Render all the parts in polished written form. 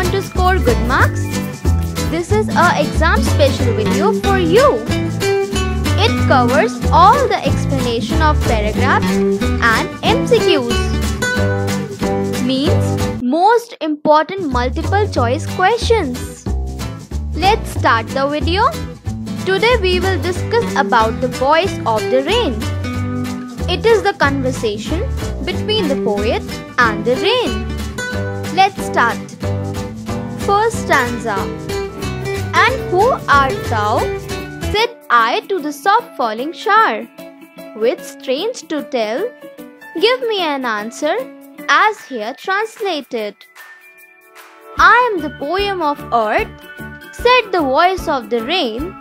want to score good marks? This is a exam special video for you. It covers all the explanation of paragraphs and MCQs. Means most important multiple choice questions. Let's start the video. Today we will discuss about the voice of the rain. It is the conversation between the poet and the rain. Let's start. First stanza. And who art thou? Said I to the soft falling shower. With strange to tell, give me an answer as here translated. I am the poem of earth, said the voice of the rain.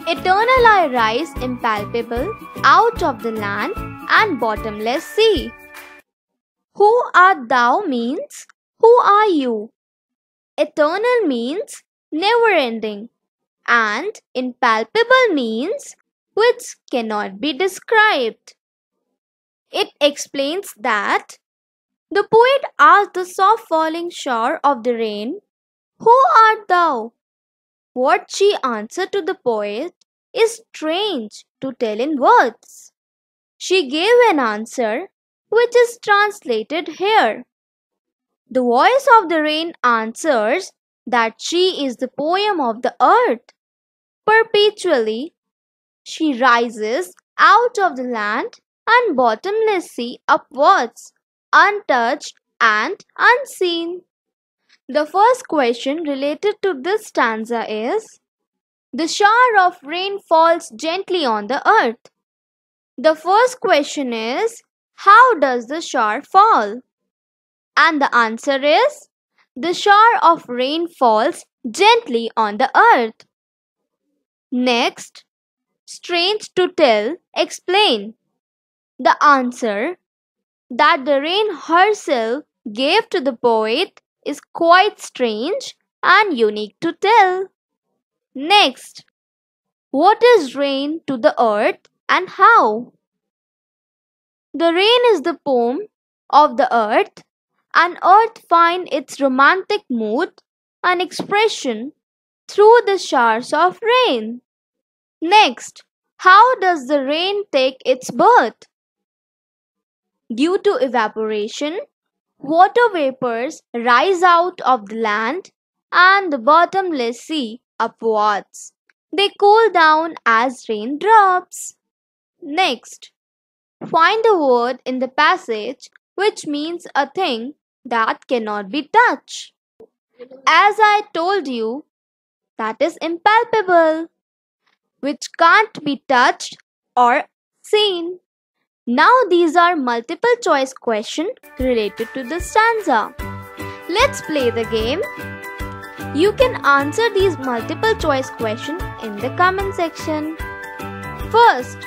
Eternal I rise impalpable out of the land and bottomless sea. Who art thou means, who are you? Eternal means never ending, and impalpable means which cannot be described. It explains that the poet asked the soft falling shower of the rain, who art thou? What she answered to the poet is strange to tell in words. She gave an answer which is translated here. The voice of the rain answers that she is the poem of the earth. Perpetually, she rises out of the land and bottomless sea upwards, untouched and unseen. The first question related to this stanza is, the shower of rain falls gently on the earth. The first question is, how does the shower fall? And the answer is, the shower of rain falls gently on the earth. Next, strange to tell, explain. The answer that the rain herself gave to the poet is quite strange and unique to tell. Next, what is rain to the earth and how? The rain is the poem of the earth, and earth finds its romantic mood and expression through the showers of rain. Next, how does the rain take its birth? Due to evaporation, water vapors rise out of the land and the bottomless sea upwards. They cool down as raindrops. Next, find a word in the passage which means a thing that cannot be touched. As I told you, that is impalpable, which can't be touched or seen. Now these are multiple choice questions related to the stanza. Let's play the game. You can answer these multiple choice questions in the comment section. First,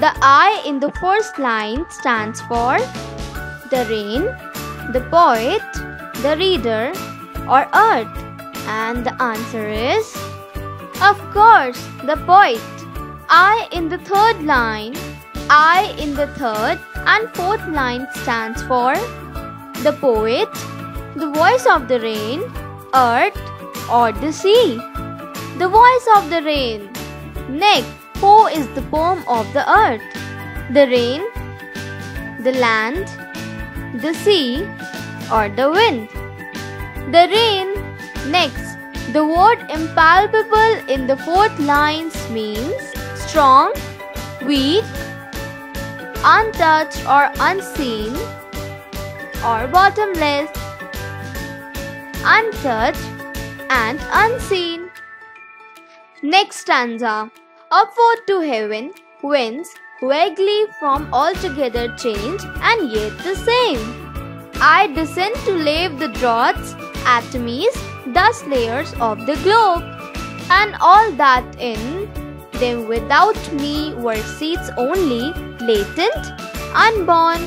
the I in the first line stands for the rain, the poet, the reader, or earth. And the answer is, of course, the poet. I in the third line, I in the third and fourth line stands for the poet, the voice of the rain, earth, or the sea. The voice of the rain. Next, who is the poem of the earth? The rain, the land, the sea, or the wind? The rain. Next, the word impalpable in the fourth line means strong, weak, untouched or unseen, or bottomless, untouched and unseen. Next stanza. Upward to heaven, winds vaguely from altogether change and yet the same. I descend to lave the draughts, atomies, dust layers of the globe, and all that in them without me were seeds only, latent, unborn.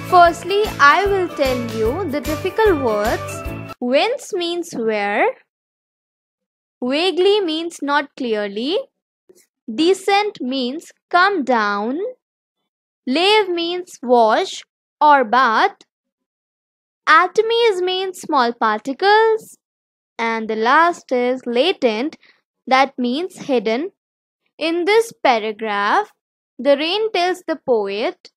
Firstly, I will tell you the difficult words. Whence means where, vaguely means not clearly, descent means come down, lave means wash or bath, Atomies means small particles. And the last is latent, that means hidden. In this paragraph, the rain tells the poet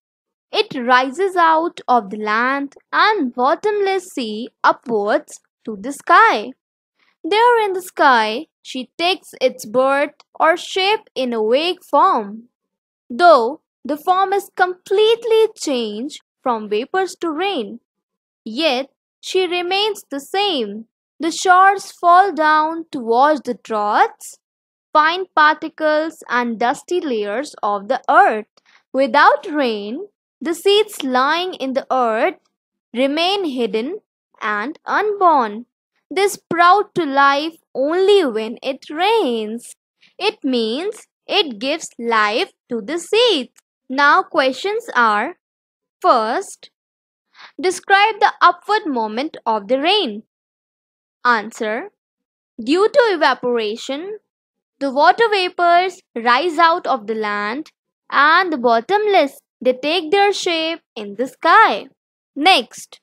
it rises out of the land and bottomless sea upwards to the sky. There in the sky, she takes its birth or shape in a vague form, though the form is completely changed from vapors to rain. Yet she remains the same. The showers fall down to wash the dross, fine particles and dusty layers of the earth. Without rain, the seeds lying in the earth remain hidden and unborn. They sprout to life only when it rains. It means it gives life to the seeds. Now questions are: first, describe the upward moment of the rain. Answer: due to evaporation, the water vapors rise out of the land and the bottomless they take their shape in the sky. Next,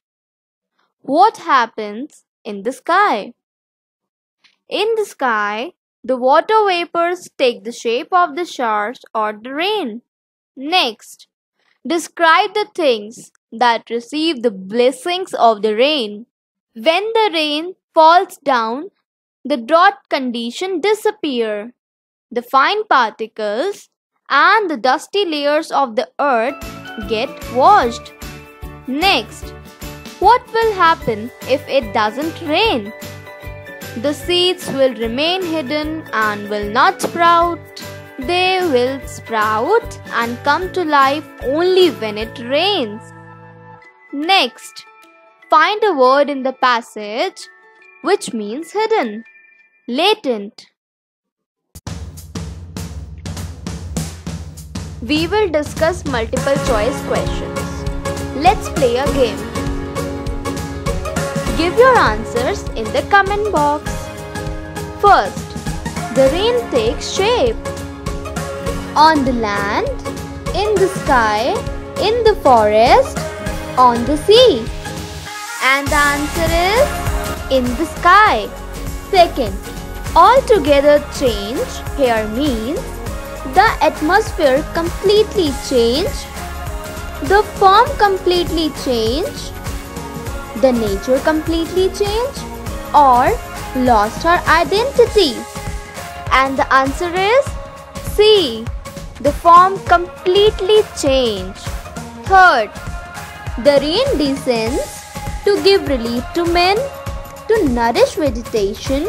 what happens in the sky? In the sky, the water vapors take the shape of the showers or the rain. Next, describe the things that receive the blessings of the rain. When the rain falls down, the drought condition disappear. The fine particles and the dusty layers of the earth get washed. Next, what will happen if it doesn't rain? The seeds will remain hidden and will not sprout. They will sprout and come to life only when it rains. Next, find a word in the passage which means hidden. Latent. We will discuss multiple choice questions. Let's play a game. Give your answers in the comment box. First, the rain takes shape. On the land, in the sky, in the forest, on the sea. And the answer is in the sky. Second, altogether change here means the atmosphere completely changed, the form completely changed, the nature completely changed, or lost her identity. And the answer is C. The form completely changed. Third, the rain descends to give relief to men, to nourish vegetation,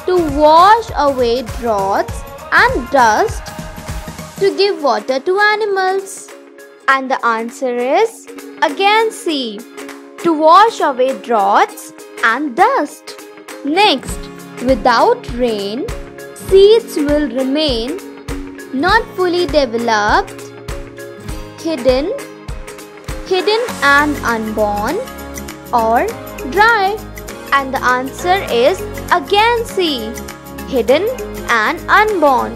to wash away draughts and dust, to give water to animals. And the answer is again C. To wash away draughts and dust. Next, without rain, seeds will remain not fully developed, hidden and unborn, or dry. And the answer is again C. Hidden and unborn.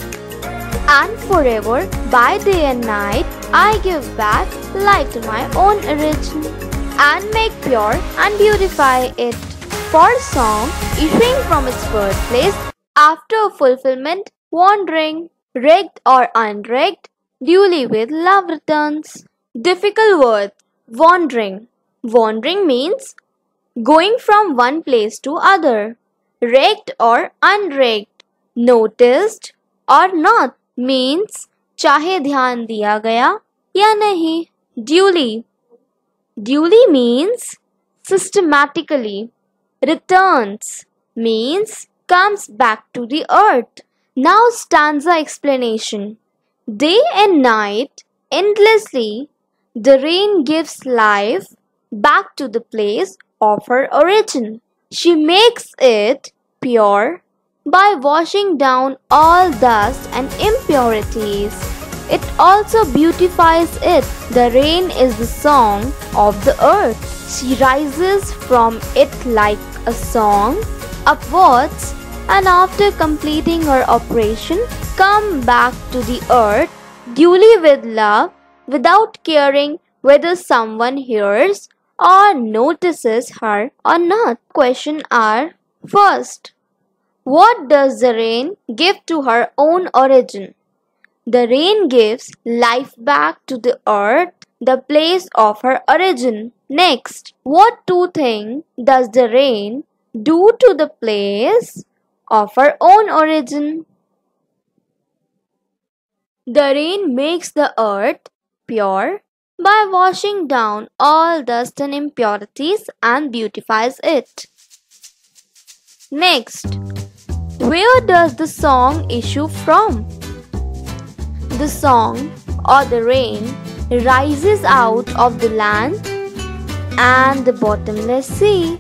And forever, by day and night, I give back light to my own origin, and make pure and beautify it. For song issuing from its birthplace, after fulfillment, wandering, rigged or unrigged, duly with love returns. Difficult word, wandering. Wandering means going from one place to other. Rigged or unrigged, noticed or not means चाहे ध्यान दिया गया या नहीं. Duly. Duly means systematically. Returns means comes back to the earth. Now stanza explanation. Day and night, endlessly, the rain gives life back to the place of her origin. She makes it pure by washing down all dust and impurities. It also beautifies it. The rain is the song of the earth. She rises from it like a song upwards, and after completing her operation, come back to the earth duly with love, without caring whether someone hears or notices her or not. Questions are: first, what does the rain give to her own origin? The rain gives life back to the earth, the place of her origin. Next, what two things does the rain do to the place of her own origin? The rain makes the earth pure by washing down all dust and impurities and beautifies it. Next, where does the song issue from? The song or the rain rises out of the land and the bottomless sea.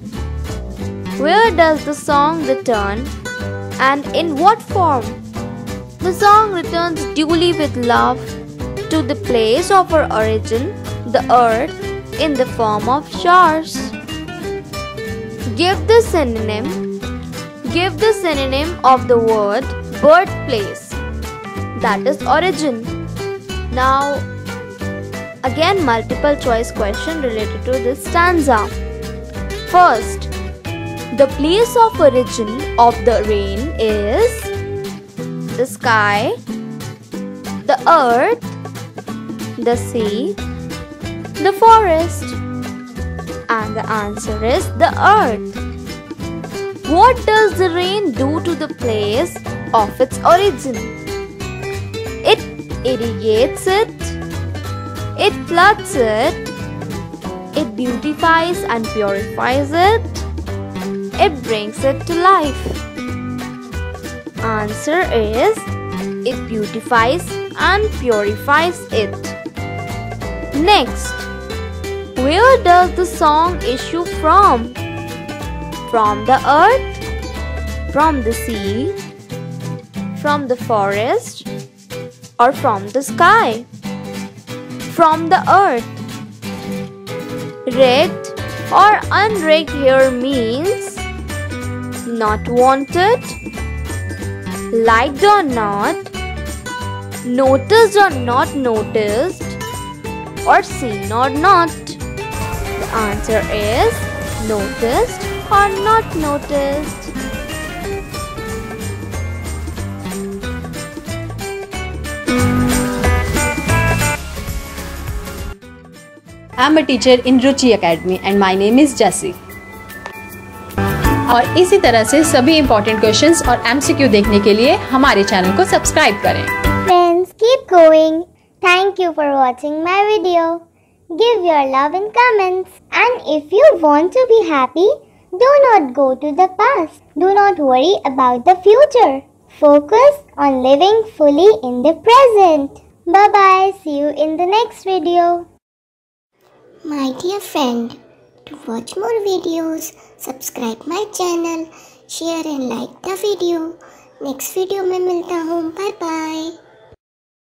Where does the song return and in what form? The song returns duly with love to the place of her origin, the earth, in the form of showers. Give the synonym of the word birthplace, that is origin. Now, again multiple choice question related to this stanza. First, the place of origin of the rain is the sky, the earth, the sea, the forest, and the answer is the earth. What does the rain do to the place of its origin? It irrigates it, it floods it, it beautifies and purifies it, it brings it to life. Answer is it beautifies and purifies it. Next, where does the song issue from? From the earth, from the sea, from the forest, or from the sky? From the earth. Rigged or unrigged here means not wanted, liked or not, noticed or not noticed, or seen or not. The answer is noticed or not noticed. I am a teacher in Ruchi Academy and my name is Jessie. और इसी तरह से सभी important questions और MCQ देखने के लिए हमारे चैनल को सब्सक्राइब करें। Friends, keep going. Thank you for watching my video. Give your love in comments. And if you want to be happy, do not go to the past. Do not worry about the future. Focus on living fully in the present. Bye-bye. See you in the next video. My dear friend, to watch more videos, subscribe my channel, share and like the video. Next video में मिलता हूँ. Bye bye.